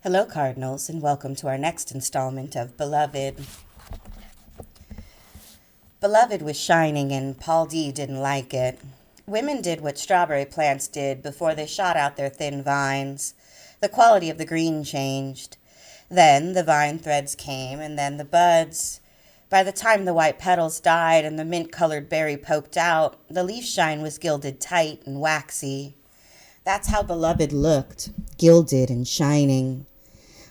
Hello, Cardinals, and welcome to our next installment of Beloved. Beloved was shining, and Paul D didn't like it. Women did what strawberry plants did before they shot out their thin vines. The quality of the green changed. Then the vine threads came, and then the buds. By the time the white petals died and the mint-colored berry poked out, the leaf shine was gilded tight and waxy. That's how Beloved looked, gilded and shining.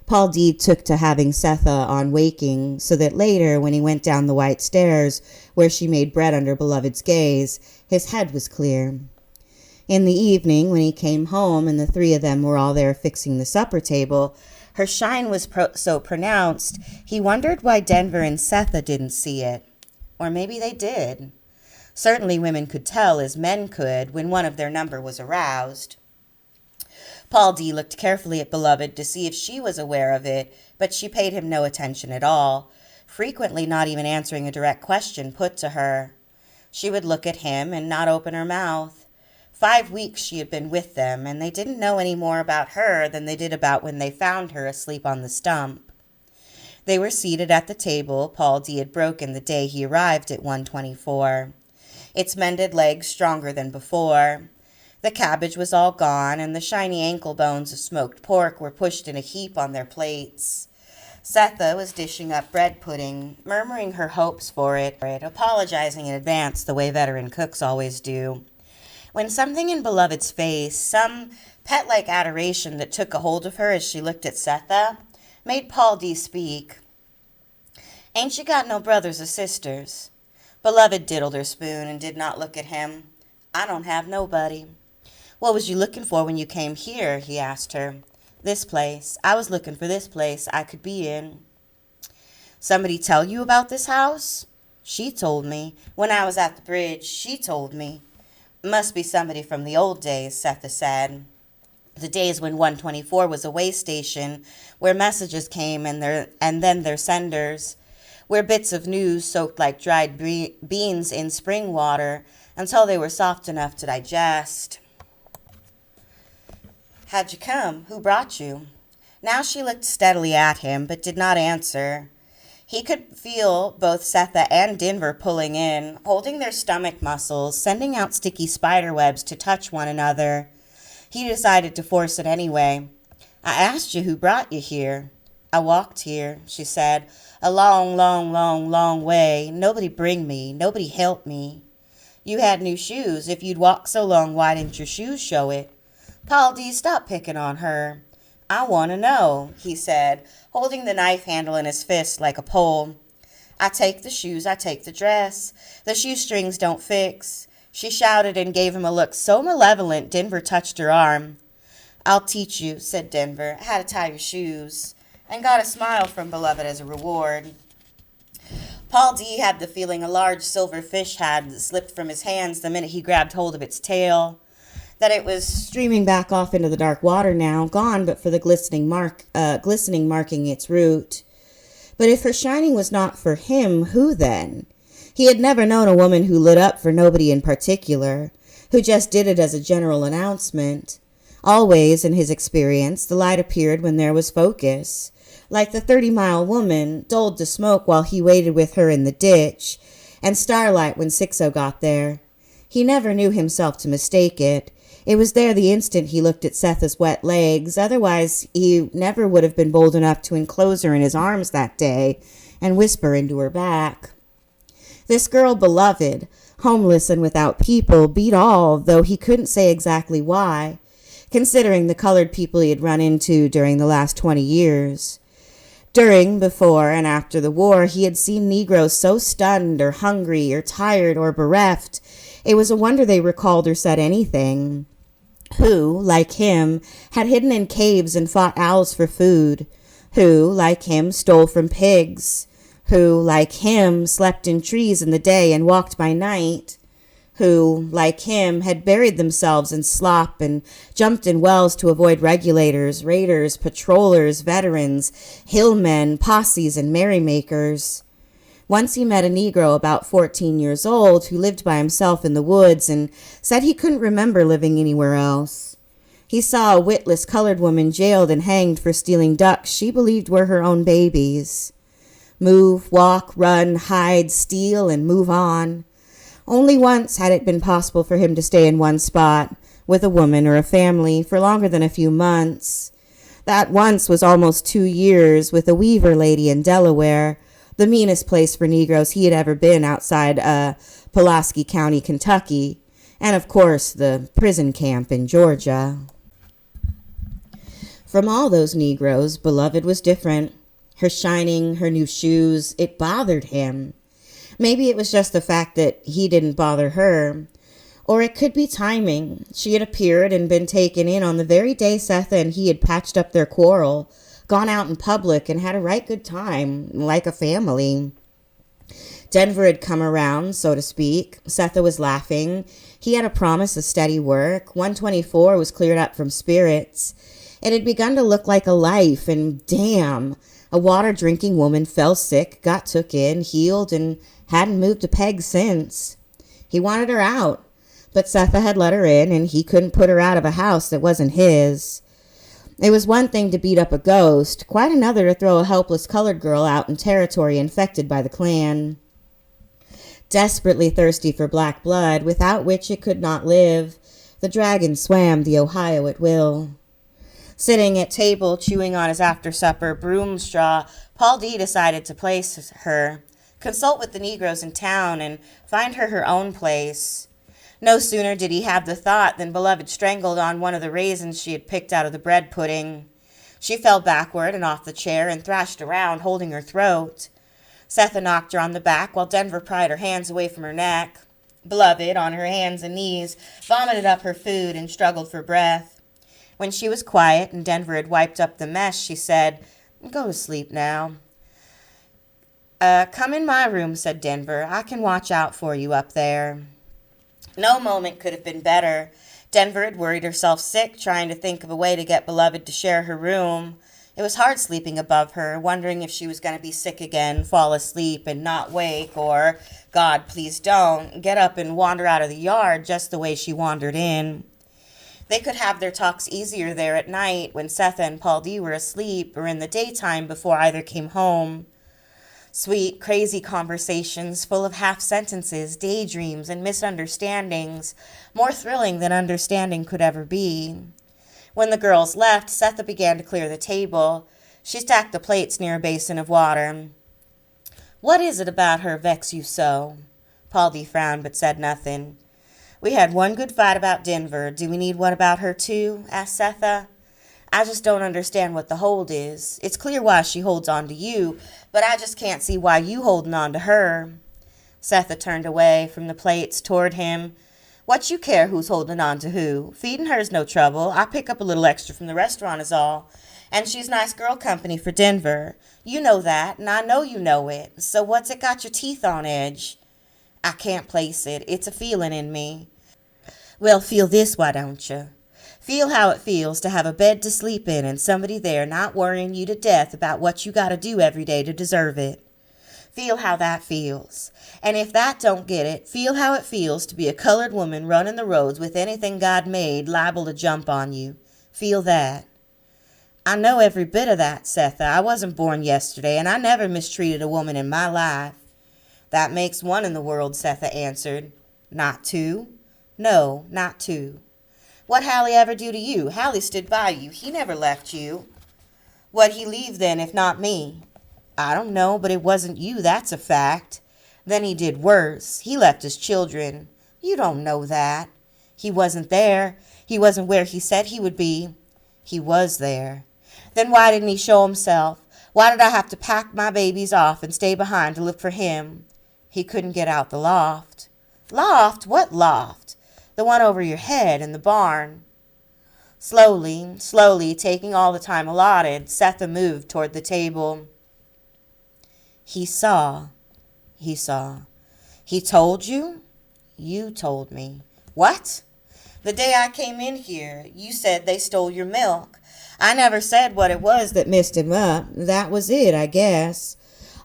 Paul D took to having Setha on waking, so that later, when he went down the white stairs, where she made bread under Beloved's gaze, his head was clear. In the evening, when he came home and the three of them were all there fixing the supper table, her shine was so pronounced, he wondered why Denver and Setha didn't see it. Or maybe they did. Certainly women could tell, as men could, when one of their number was aroused. Paul D looked carefully at Beloved to see if she was aware of it, but she paid him no attention at all, frequently not even answering a direct question put to her. She would look at him and not open her mouth. 5 weeks she had been with them, and they didn't know any more about her than they did about when they found her asleep on the stump. They were seated at the table Paul D had broken the day he arrived at 124. Its mended legs stronger than before. The cabbage was all gone, and the shiny ankle bones of smoked pork were pushed in a heap on their plates. Setha was dishing up bread pudding, murmuring her hopes for it, apologizing in advance the way veteran cooks always do. When something in Beloved's face, some pet-like adoration that took a hold of her as she looked at Setha, made Paul D speak. "Ain't you got no brothers or sisters?" Beloved diddled her spoon and did not look at him. "I don't have nobody." "What was you looking for when you came here?" he asked her. "This place. I was looking for this place I could be in." "Somebody tell you about this house?" "She told me. When I was at the bridge, she told me." "Must be somebody from the old days," Setha said. "The days when 124 was a way station, where messages came and then their senders, where bits of news soaked like dried beans in spring water until they were soft enough to digest." "How'd you come? Who brought you?" Now she looked steadily at him, but did not answer. He could feel both Setha and Denver pulling in, holding their stomach muscles, sending out sticky spider webs to touch one another. He decided to force it anyway. "I asked you who brought you here." "I walked here," she said. "A long, long, long, long way. Nobody bring me. Nobody help me." "You had new shoes. If you'd walked so long, why didn't your shoes show it?" "Paul D, stop picking on her." "I want to know," he said, holding the knife handle in his fist like a pole. "I take the shoes, I take the dress. The shoestrings don't fix." She shouted and gave him a look so malevolent Denver touched her arm. "I'll teach you," said Denver, "how to tie your shoes," and got a smile from Beloved as a reward. Paul D had the feeling a large silver fish had slipped from his hands the minute he grabbed hold of its tail. That it was streaming back off into the dark water now, gone but for the glistening marking its route. But if her shining was not for him, who then? He had never known a woman who lit up for nobody in particular, who just did it as a general announcement. Always, in his experience, the light appeared when there was focus, like the 30-mile woman, dulled to smoke while he waited with her in the ditch, and starlight when Sixo got there. He never knew himself to mistake it. It was there the instant he looked at Setha's wet legs. Otherwise, he never would have been bold enough to enclose her in his arms that day and whisper into her back. This girl, Beloved, homeless and without people, beat all, though he couldn't say exactly why, considering the colored people he had run into during the last 20 years. During, before, and after the war, he had seen Negroes so stunned or hungry or tired or bereft, it was a wonder they recalled or said anything. Who, like him, had hidden in caves and fought owls for food. Who, like him, stole from pigs. Who, like him, slept in trees in the day and walked by night. Who, like him, had buried themselves in slop and jumped in wells to avoid regulators, raiders, patrollers, veterans, hillmen, posses, and merrymakers. Once he met a Negro about 14 years old who lived by himself in the woods and said he couldn't remember living anywhere else. He saw a witless colored woman jailed and hanged for stealing ducks she believed were her own babies. Move, walk, run, hide, steal, and move on. Only once had it been possible for him to stay in one spot, with a woman or a family, for longer than a few months. That once was almost 2 years with a weaver lady in Delaware, the meanest place for Negroes he had ever been outside Pulaski County, Kentucky, and of course the prison camp in Georgia. From all those Negroes, Beloved was different. Her shining, her new shoes, it bothered him. Maybe it was just the fact that he didn't bother her. Or it could be timing. She had appeared and been taken in on the very day Setha and he had patched up their quarrel, gone out in public and had a right good time, like a family. Denver had come around, so to speak. Setha was laughing. He had a promise of steady work. 124 was cleared up from spirits. It had begun to look like a life, and damn, a water-drinking woman fell sick, got took in, healed, and hadn't moved a peg since. He wanted her out, but Setha had let her in, and he couldn't put her out of a house that wasn't his. It was one thing to beat up a ghost, quite another to throw a helpless colored girl out in territory infected by the Klan. Desperately thirsty for black blood, without which it could not live, the dragon swam the Ohio at will. Sitting at table, chewing on his after-supper broom straw, Paul D. decided to place her, consult with the Negroes in town, and find her her own place. No sooner did he have the thought than Beloved strangled on one of the raisins she had picked out of the bread pudding. She fell backward and off the chair and thrashed around, holding her throat. Setha knocked her on the back while Denver pried her hands away from her neck. Beloved, on her hands and knees, vomited up her food and struggled for breath. When she was quiet and Denver had wiped up the mess, she said, "Go to sleep now." Come in my room," said Denver. "I can watch out for you up there." No moment could have been better. Denver had worried herself sick trying to think of a way to get Beloved to share her room. It was hard sleeping above her, wondering if she was going to be sick again, fall asleep and not wake, or, God, please don't, get up and wander out of the yard just the way she wandered in. They could have their talks easier there at night when Setha and Paul D. were asleep, or in the daytime before either came home. Sweet, crazy conversations full of half-sentences, daydreams, and misunderstandings, more thrilling than understanding could ever be. When the girls left, Setha began to clear the table. She stacked the plates near a basin of water. "What is it about her vex you so?" Paul D. frowned but said nothing. "We had one good fight about Denver. Do we need one about her too?" asked Setha. "I just don't understand what the hold is. It's clear why she holds on to you, but I just can't see why you holding on to her." Setha turned away from the plates toward him. "What you care who's holding on to who? Feeding her's no trouble. I pick up a little extra from the restaurant is all. And she's nice girl company for Denver. You know that, and I know you know it. So what's it got your teeth on edge?" "I can't place it. It's a feeling in me." "Well, feel this, why don't you? Feel how it feels to have a bed to sleep in and somebody there not worrying you to death about what you got to do every day to deserve it. Feel how that feels. And if that don't get it, feel how it feels to be a colored woman running the roads with anything God made liable to jump on you. Feel that." "I know every bit of that, Setha. I wasn't born yesterday, and I never mistreated a woman in my life." "That makes one in the world," Setha answered. "Not two?" "No, not two." "What Hallie ever do to you? Hallie stood by you. He never left you." "What'd he leave then, if not me?" "I don't know, but it wasn't you, that's a fact." "Then he did worse. He left his children." "You don't know that." "He wasn't there. He wasn't where he said he would be." "He was there." "Then why didn't he show himself? Why did I have to pack my babies off and stay behind to look for him?" "He couldn't get out the loft." "Loft? What loft?" "The one over your head in the barn." Slowly, taking all the time allotted, Setha moved toward the table. He saw. "He told you?" "You told me." "What?" "The day I came in here, you said they stole your milk. I never said what it was that messed him up. That was it, I guess.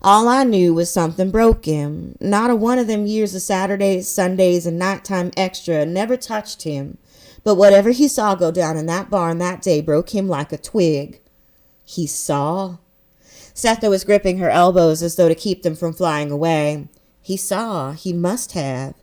All I knew was something broke him. Not a one of them years of Saturdays, Sundays, and nighttime extra never touched him. But whatever he saw go down in that barn that day broke him like a twig. He saw? Setha was gripping her elbows as though to keep them from flying away. He saw. He must have.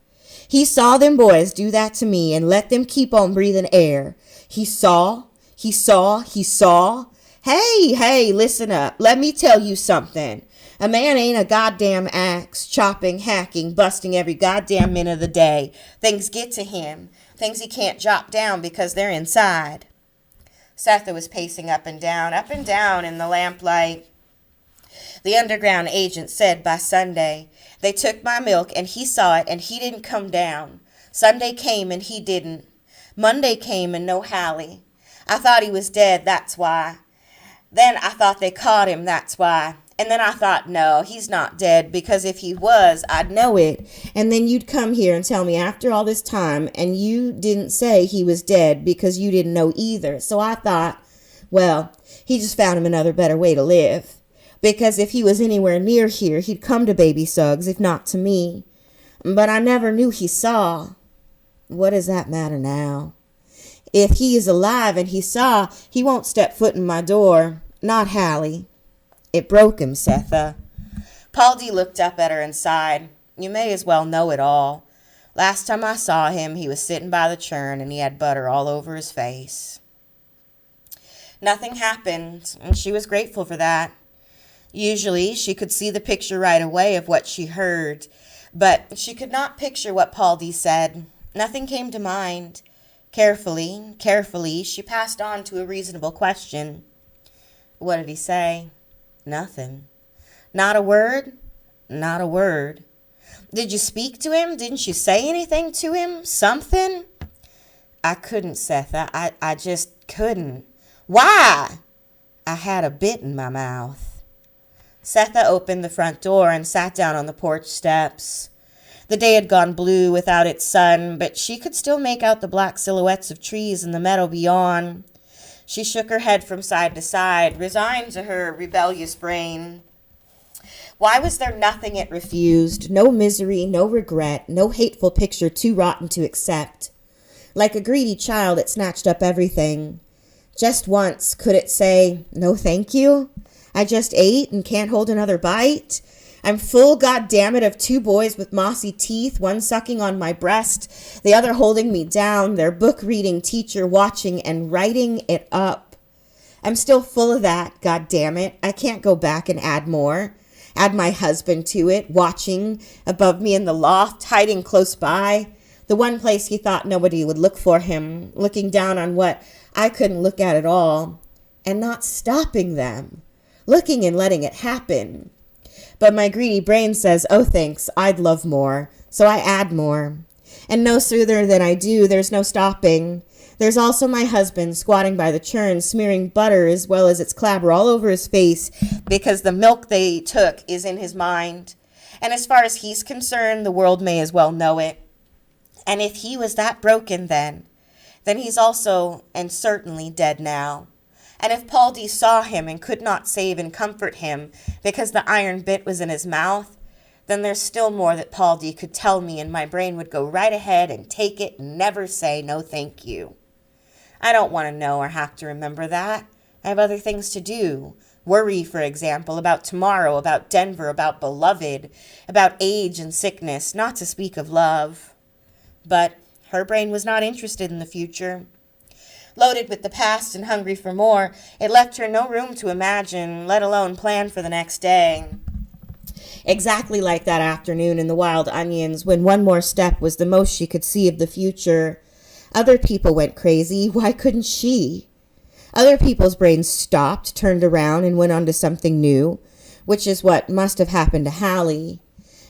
He saw them boys do that to me and let them keep on breathing air. He saw. He saw. He saw. Hey, listen up. Let me tell you something. A man ain't a goddamn axe, chopping, hacking, busting every goddamn minute of the day. Things get to him. Things he can't jot down because they're inside. Setha was pacing up and down in the lamplight. The underground agent said by Sunday, they took my milk and he saw it and he didn't come down. Sunday came and he didn't. Monday came and no Hallie. I thought he was dead, that's why. Then I thought they caught him, that's why. And then I thought, no, he's not dead, because if he was, I'd know it. And then you'd come here and tell me after all this time, and you didn't say he was dead because you didn't know either. So I thought, well, he just found him another better way to live. Because if he was anywhere near here, he'd come to Baby Suggs, if not to me. But I never knew he saw. What does that matter now? If he is alive and he saw, he won't step foot in my door. Not Hallie. It broke him, Setha. Paul D. looked up at her and sighed. You may as well know it all. Last time I saw him, he was sitting by the churn and he had butter all over his face. Nothing happened, and she was grateful for that. Usually, she could see the picture right away of what she heard, but she could not picture what Paul D. said. Nothing came to mind. Carefully, she passed on to a reasonable question. What did he say? Nothing. Not a word? Not a word. Did you speak to him? Didn't you say anything to him? Something? I couldn't, Setha. I just couldn't. Why? I had a bit in my mouth. Setha opened the front door and sat down on the porch steps. The day had gone blue without its sun, but she could still make out the black silhouettes of trees in the meadow beyond. She shook her head from side to side, resigned to her rebellious brain. Why was there nothing it refused? No misery, no regret, no hateful picture too rotten to accept. Like a greedy child, it snatched up everything. Just once, could it say, no thank you? I just ate and can't hold another bite. I'm full, goddammit, of two boys with mossy teeth, one sucking on my breast, the other holding me down, their book-reading teacher watching and writing it up. I'm still full of that, goddammit. I can't go back and add more. Add my husband to it, watching above me in the loft, hiding close by, the one place he thought nobody would look for him, looking down on what I couldn't look at all, and not stopping them, looking and letting it happen. But my greedy brain says, oh, thanks, I'd love more, so I add more. And no sooner than I do, there's no stopping. There's also my husband squatting by the churn, smearing butter as well as its clabber all over his face, because the milk they took is in his mind. And as far as he's concerned, the world may as well know it. And if he was that broken then he's also and certainly dead now. And if Paul D. saw him and could not save and comfort him because the iron bit was in his mouth, then there's still more that Paul D. could tell me, and my brain would go right ahead and take it and never say no thank you. I don't want to know or have to remember that. I have other things to do. Worry, for example, about tomorrow, about Denver, about beloved, about age and sickness, not to speak of love. But her brain was not interested in the future. Loaded with the past and hungry for more, it left her no room to imagine, let alone plan for the next day. Exactly like that afternoon in the Wild Onions, when one more step was the most she could see of the future. Other people went crazy. Why couldn't she? Other people's brains stopped, turned around, and went on to something new, which is what must have happened to Hallie.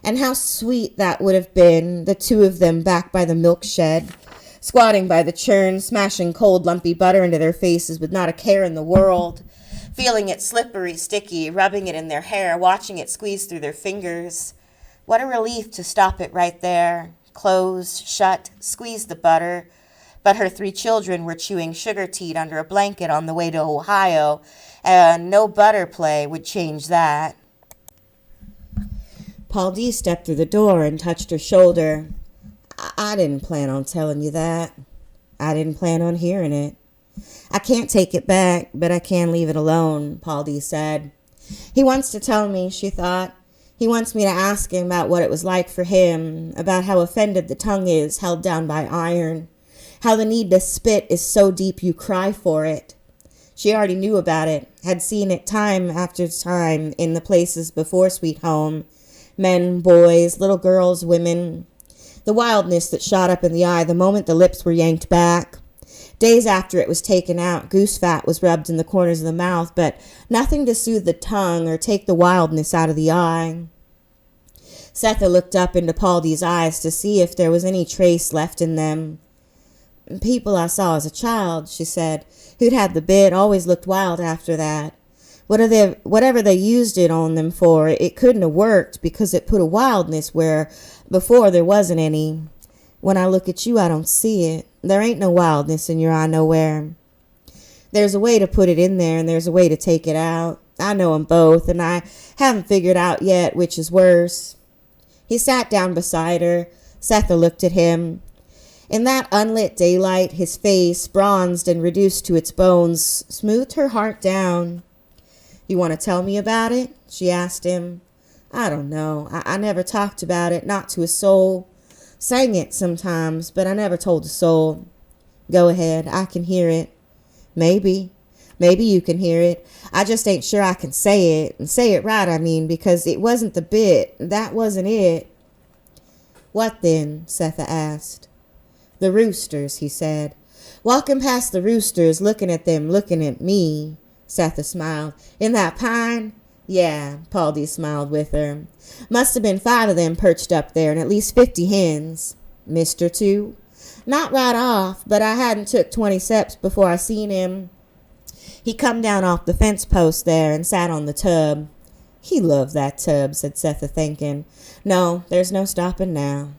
And how sweet that would have been, the two of them back by the milk shed, squatting by the churn, smashing cold, lumpy butter into their faces with not a care in the world, feeling it slippery, sticky, rubbing it in their hair, watching it squeeze through their fingers. What a relief to stop it right there. Close, shut, squeeze the butter. But her 3 children were chewing sugar teat under a blanket on the way to Ohio, and no butter play would change that. Paul D. stepped through the door and touched her shoulder. I didn't plan on telling you that. I didn't plan on hearing it. I can't take it back, but I can leave it alone, Paul D said. He wants to tell me, she thought. He wants me to ask him about what it was like for him, about how offended the tongue is held down by iron, how the need to spit is so deep you cry for it. She already knew about it, had seen it time after time in the places before Sweet Home. Men, boys, little girls, women. The wildness that shot up in the eye the moment the lips were yanked back. Days after it was taken out, goose fat was rubbed in the corners of the mouth, but nothing to soothe the tongue or take the wildness out of the eye. Setha looked up into Paul D's eyes to see if there was any trace left in them. People I saw as a child, she said, who'd had the bit always looked wild after that. Whatever they used it on them for, it couldn't have worked because it put a wildness where before there wasn't any. When I look at you, I don't see it. There ain't no wildness in your eye nowhere. There's a way to put it in there and there's a way to take it out. I know 'em both, and I haven't figured out yet which is worse. He sat down beside her. Setha looked at him. In that unlit daylight, his face, bronzed and reduced to its bones, smoothed her heart down. You want to tell me about it? She asked him. I don't know. I never talked about it, not to a soul. Sang it sometimes, but I never told a soul. Go ahead, I can hear it. Maybe you can hear it. I just ain't sure I can say it, and say it right, I mean, because it wasn't the bit. That wasn't it. What then? Setha asked. The roosters, he said. Walking past the roosters, looking at them, looking at me. Setha smiled. In that pine? Yeah, Paul D smiled with her. Must have been 5 of them perched up there and at least 50 hens. Mister too? Not right off, but I hadn't took 20 steps before I seen him. He come down off the fence post there and sat on the tub. He loved that tub, said Setha, thinking. No, there's no stopping now.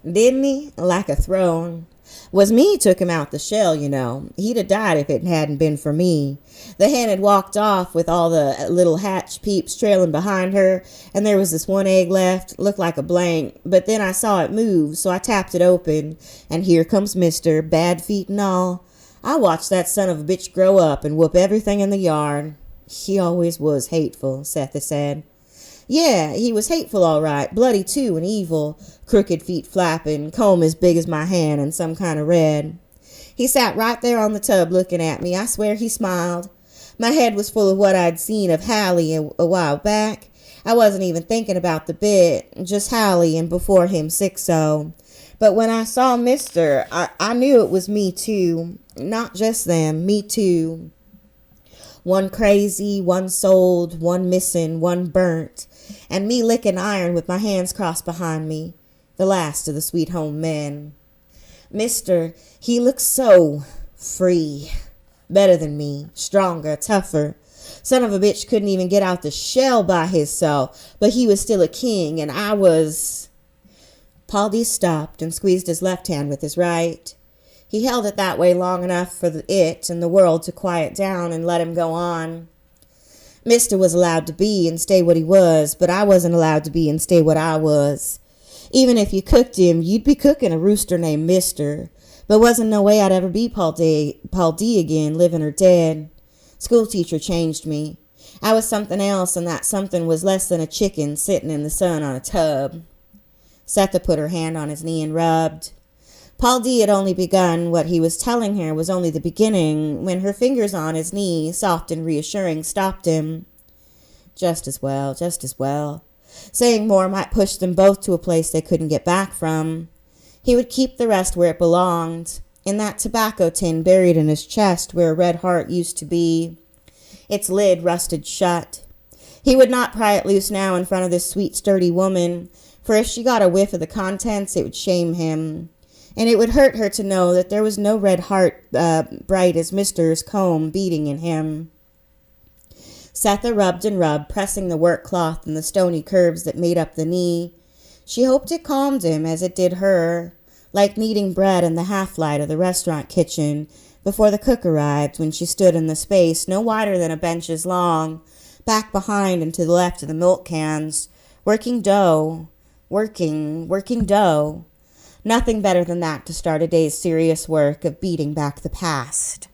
Didn't he? Like a throne. Was me took him out the shell, you know. He'd have died if it hadn't been for me. The hen had walked off with all the little hatch peeps trailing behind her, and there was this one egg left, looked like a blank, but then I saw it move, so I tapped it open, and here comes Mister, bad feet and all. I watched that son of a bitch grow up and whoop everything in the yard. He always was hateful, Setha said. Yeah, he was hateful all right, bloody too and evil, crooked feet flapping, comb as big as my hand and some kind of red. He sat right there on the tub looking at me. I swear he smiled. My head was full of what I'd seen of Hallie a while back. I wasn't even thinking about the bit, just Hallie and before him Sixo. But when I saw Mister, I knew it was me too. Not just them, me too. One crazy, one sold, one missing, one burnt, and me licking iron with my hands crossed behind me, the last of the Sweet Home men. Mister, he looked so free, better than me, stronger, tougher. Son of a bitch couldn't even get out the shell by himself, but he was still a king, and I was... Paul D stopped and squeezed his left hand with his right. He held it that way long enough for it and the world to quiet down and let him go on. Mister was allowed to be and stay what he was, but I wasn't allowed to be and stay what I was. Even if you cooked him, you'd be cooking a rooster named Mister. But wasn't no way I'd ever be Paul D again, living or dead. Schoolteacher changed me. I was something else, and that something was less than a chicken sitting in the sun on a tub. Setha put her hand on his knee and rubbed. Paul D had only begun. What he was telling her was only the beginning, when her fingers on his knee, soft and reassuring, stopped him. Just as well, just as well. Saying more might push them both to a place they couldn't get back from. He would keep the rest where it belonged, in that tobacco tin buried in his chest where a red heart used to be. Its lid rusted shut. He would not pry it loose now in front of this sweet, sturdy woman, for if she got a whiff of the contents, it would shame him. And it would hurt her to know that there was no red heart bright as Mister's comb beating in him. Setha rubbed and rubbed, pressing the work cloth and the stony curves that made up the knee. She hoped it calmed him as it did her, like kneading bread in the half-light of the restaurant kitchen before the cook arrived, when she stood in the space no wider than a bench's long, back behind and to the left of the milk cans, working dough. Nothing better than that to start a day's serious work of beating back the past.